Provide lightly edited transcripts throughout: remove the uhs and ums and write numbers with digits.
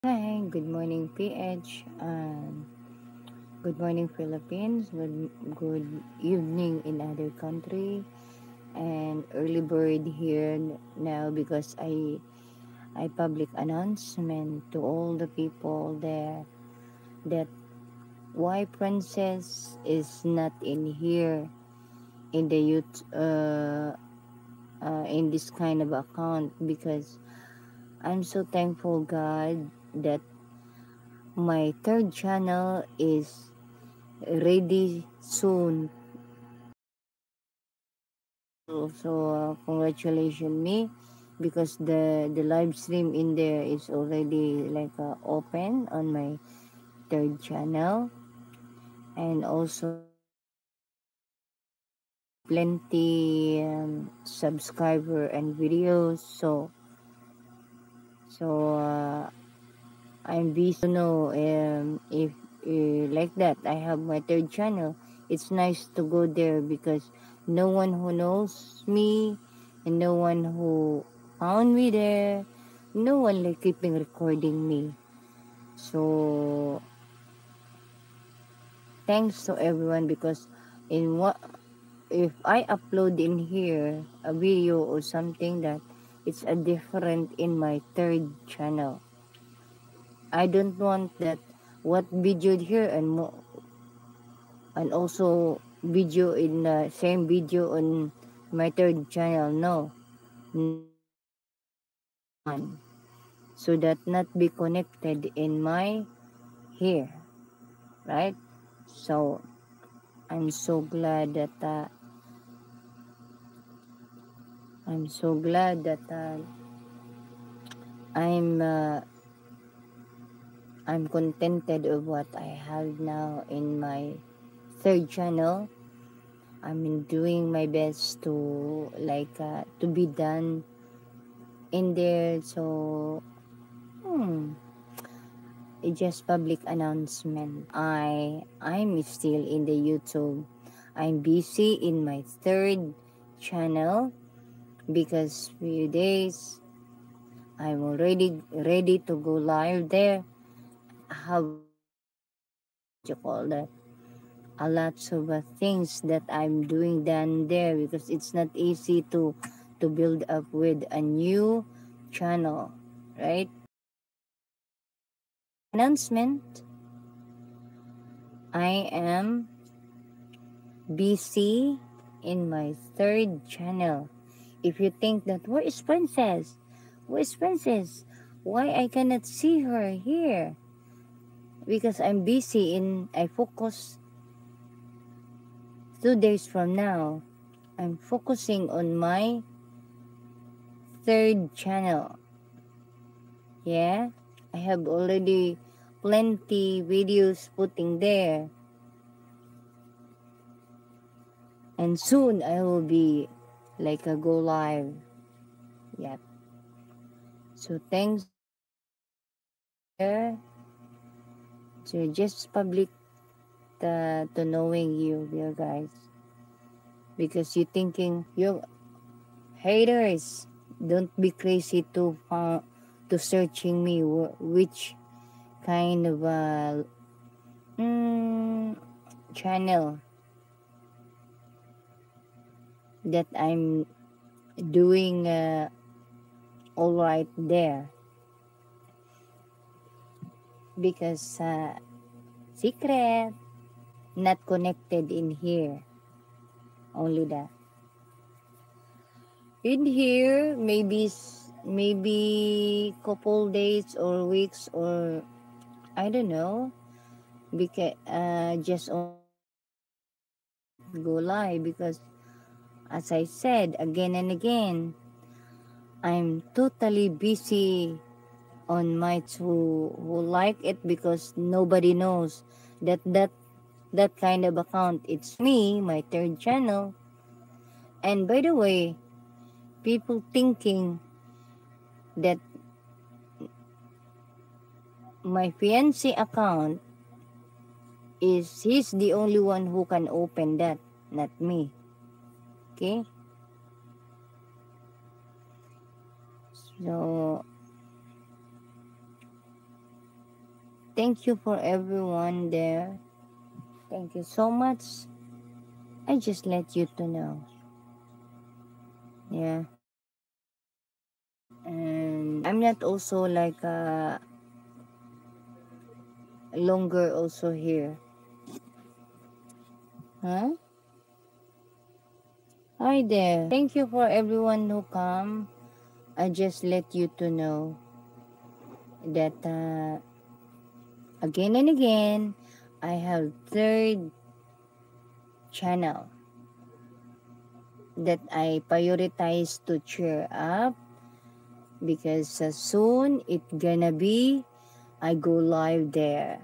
Hi, good morning PH. Good morning Philippines. Good evening in other country. And early bird here now because I public announcement to all the people there that why princess is not in here in the youth in this kind of account because I'm so thankful God that my third channel is ready soon. So congratulations me because the live stream in there is already like open on my third channel, and also plenty subscriber and videos. So I'm busy to know if like that I have my third channel. It's nice to go there because no one who knows me and no one who found me there, no one like keeping recording me. So thanks to everyone because in what if I upload in here a video or something that it's a different in my third channel. I don't want that what video here and also video in the same video on my third channel. No, none. So that not be connected in my here, right? So I'm so glad that I'm so glad that I'm uh, I'm contented of what I have now in my third channel. I'm doing my best to to be done in there. So it's just public announcement. I'm still in the YouTube. I'm busy in my third channel because few days I'm already ready to go live there. How you call that? A lot of things that I'm doing down there because it's not easy to build up with a new channel, right? Announcement. I am busy in my third channel. If you think that where is Princess? Where is Princess? Why I cannot see her here? Because I'm busy in I focus 2 days from now. I'm focusing on my third channel. Yeah, I have already plenty videos putting there. And soon I will be like a go live. Yeah. So thanks there to just public to knowing you guys. Because you thinking you haters don't be crazy to searching me which kind of channel that I'm doing all right there because secret not connected in here, only that in here maybe couple days or weeks or I don't know because just go live because as I said again and again, I'm totally busy on my who like it because nobody knows that kind of account. It's me, my third channel. And by the way, people thinking that my fiancé account is he's the only one who can open that, not me. Okay? So Thank you for everyone there. Thank you so much. I just let you to know. Yeah. And I'm not also like longer also here. Huh? Hi there. Thank you for everyone who come. I just let you to know that again and again, I have third channel that I prioritize to cheer up because soon it gonna be I go live there,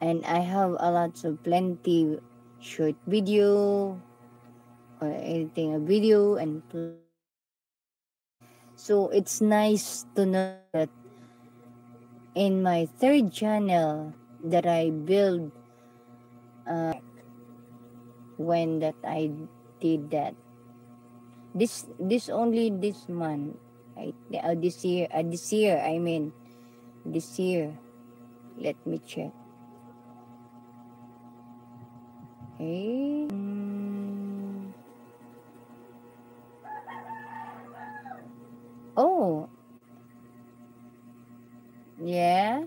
and I have a lot of plenty short video or anything a video and so it's nice to know that in my third channel that I build when that I did that this only this month this year I mean this year. Let me check. Okay. Oh, yeah.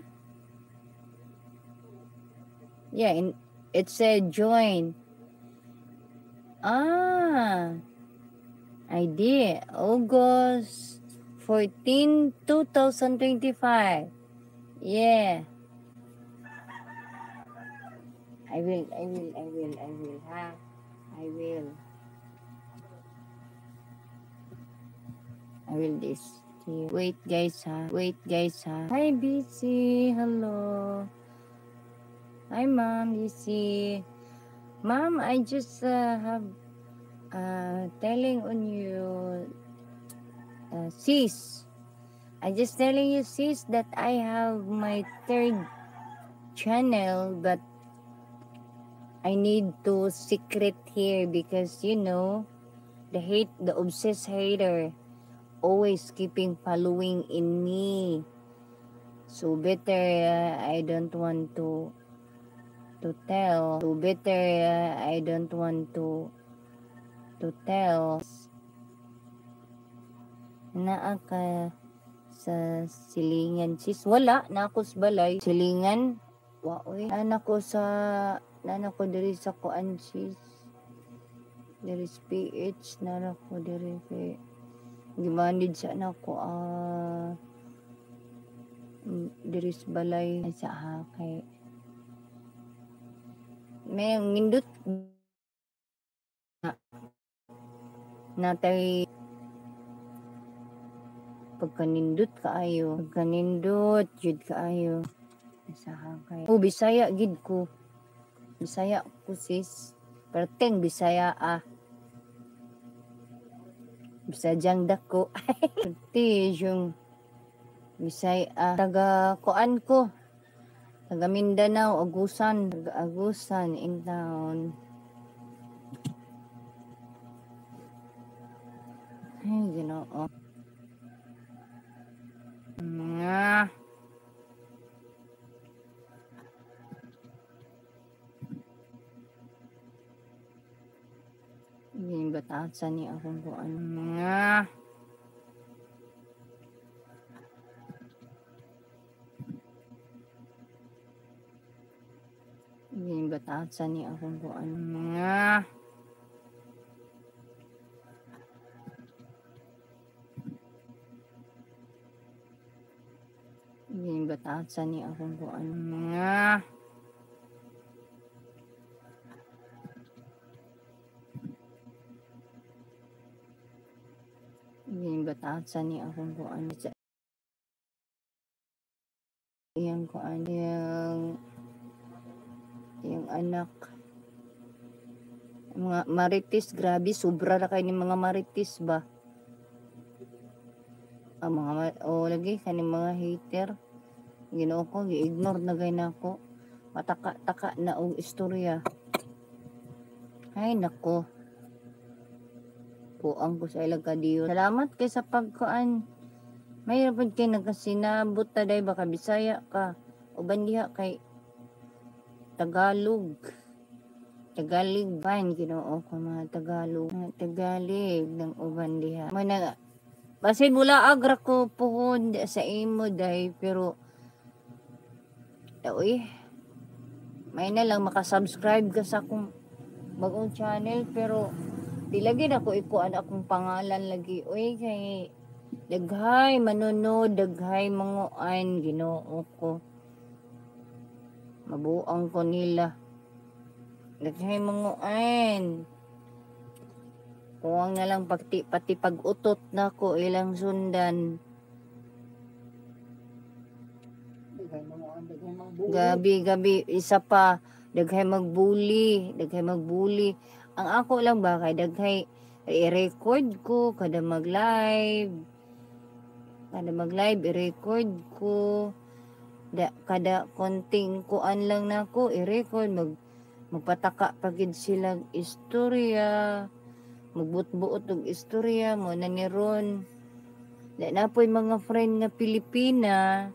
Yeah, it said join. Ah, I did. August 14, 2025. Yeah. I will, ha. I will. I will this here. Wait guys ha. Hi BC, hello. Hi mom, BC. Mom, I just have telling on you, sis. I just telling you, sis, that I have my third channel, but I need to secret here because the obsessed hater always keeping following in me. So better I don't want to tell. So better I don't want to tell. Naa ka sa silingan sis. Wala na ako sa balay. Silingan. Waoy. Nana ko diri sa kuan sis. Diri sa PH nana ko diri kay gimandid sa nako diri sa balay sa hakay. May ngindot natay pagkanindot jud kaayo sa hakay. Bisaya gid ko. Bisaya ko sis. Perteng Bisaya Bisadyang dako. Ti yung Bisaya taga kuan ko. Taga Mindanao, Agusan in town. Ay, Ginoo. Yung batasan ni akong kuan. Yung batasan ni akong kuan. Yung batasan ni akong kuan. Yung batasan ni akong kuan. Yung kuan yung anak mga marites, grabe sobra na kay ni mga marites ba. Lagi kani mga hater. Ginoo ko gi-ignore na gay nako. Mataka-taka na og istorya. Ay nako. Puang ko sa ilang kadiyo. Salamat kay sa pagkuan. May rapod kay nagasinabot taday baka Bisaya ka. uban diha kay Tagalog ban Ginoo ko mga Tagalog ng uban diha mana basin mula agra ko puhon sa imo day pero uy may na lang makasubscribe ka sa akong bagong channel pero di lagi na ko ikuan akong pangalan lagi uy kay daghay manunod daghay manguan Ginoo ko mabuang ko nila daghay manguan kuwang na lang pati pag-utot na ko ilang sundan gabi isa pa daghay magbuli ang ako lang ba kay daghay i-record ko kada mag-live i-record ko kada konting kuan lang nako i-record magpataka pagid silang istorya magbut-buot og istorya mo na ni ron na po'y mga friend nga Pilipina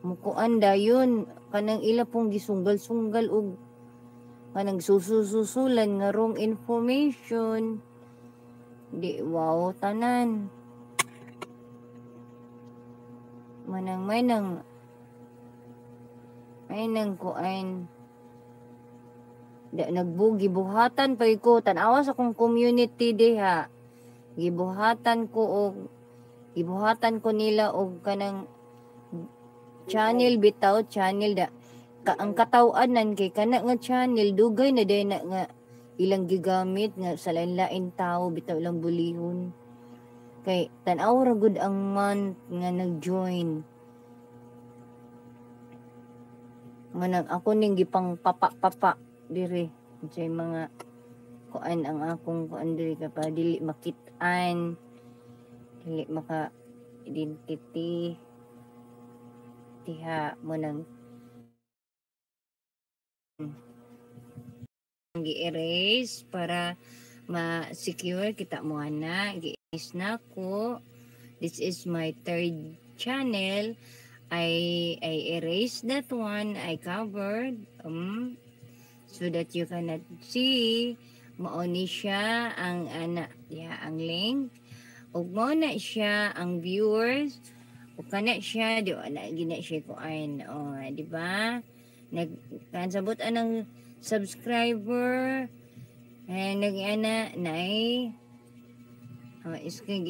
mukuan dayon kanang ila pong gisunggal-sunggal og kanang susulan nga wrong information di wow tanan may nang kuan nagbugi buhatan pa ko tanawa sa kong community diha gibuhatan ko nila og kanang channel bitaw channel ang katawanan kay kana nga channel dugay na day na nga ilang gigamit nga sa lain-lain tao bitaw lang bulihon kay tan-aw ra gud ang month nga nag-join manang ako ning gipang papa dire say mga kuan ang akong kuan dire ka dili makit-an dili maka identity diha mo nang gi-erase para ma-secure kita mo ana gi-erase na ko this is my third channel I erased that one I covered so that you cannot see mao ni siya ang ana ang link ug mao na siya ang viewers ug kana siya di na gina siya ko ay di ba nagkansabot anang subscriber nag-ana nay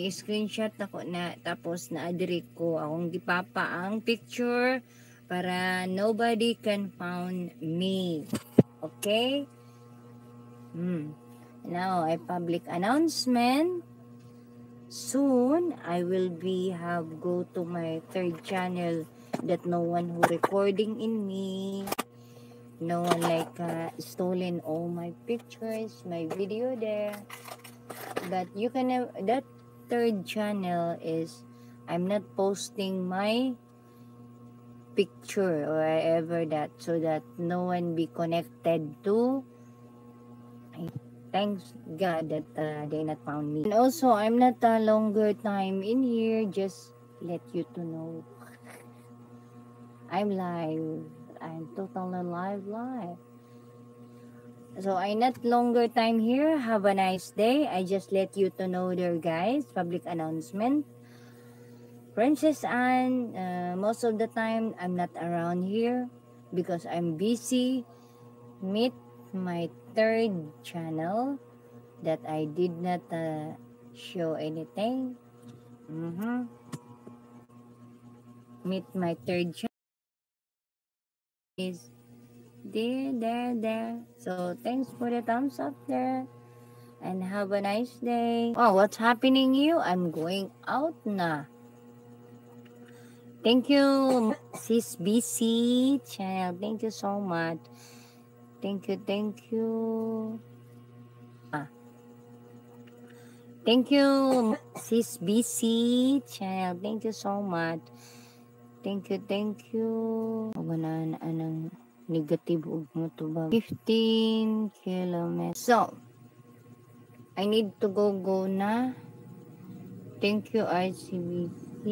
screenshot ako na tapos na-adiri ko akong gipapa ang picture para nobody can found me okay now a public announcement soon I will go to my third channel that no one who recording in me no one stolen all my pictures my video there but you can that third channel is I'm not posting my picture or whatever that so that no one be connected to thanks God that they not found me. And also, I'm not a longer time in here. Just let you to know. I'm live. I'm totally live. So, I'm not longer time here. Have a nice day. I just let you to know there, guys. Public announcement. Princess Anne, most of the time, I'm not around here because I'm busy. Meet my third channel that I did not show anything. Meet my third channel is there. So thanks for the thumbs up there and have a nice day. Oh, what's happening you? I'm going out na. Thank you, Sis BC channel. Thank you so much. Thank you. Thank you, Sis BC channel. Thank you so much. Thank you. Uganan anang negative ug mo to ba 15 kilometers. So, I need to go na. Thank you, ICBC.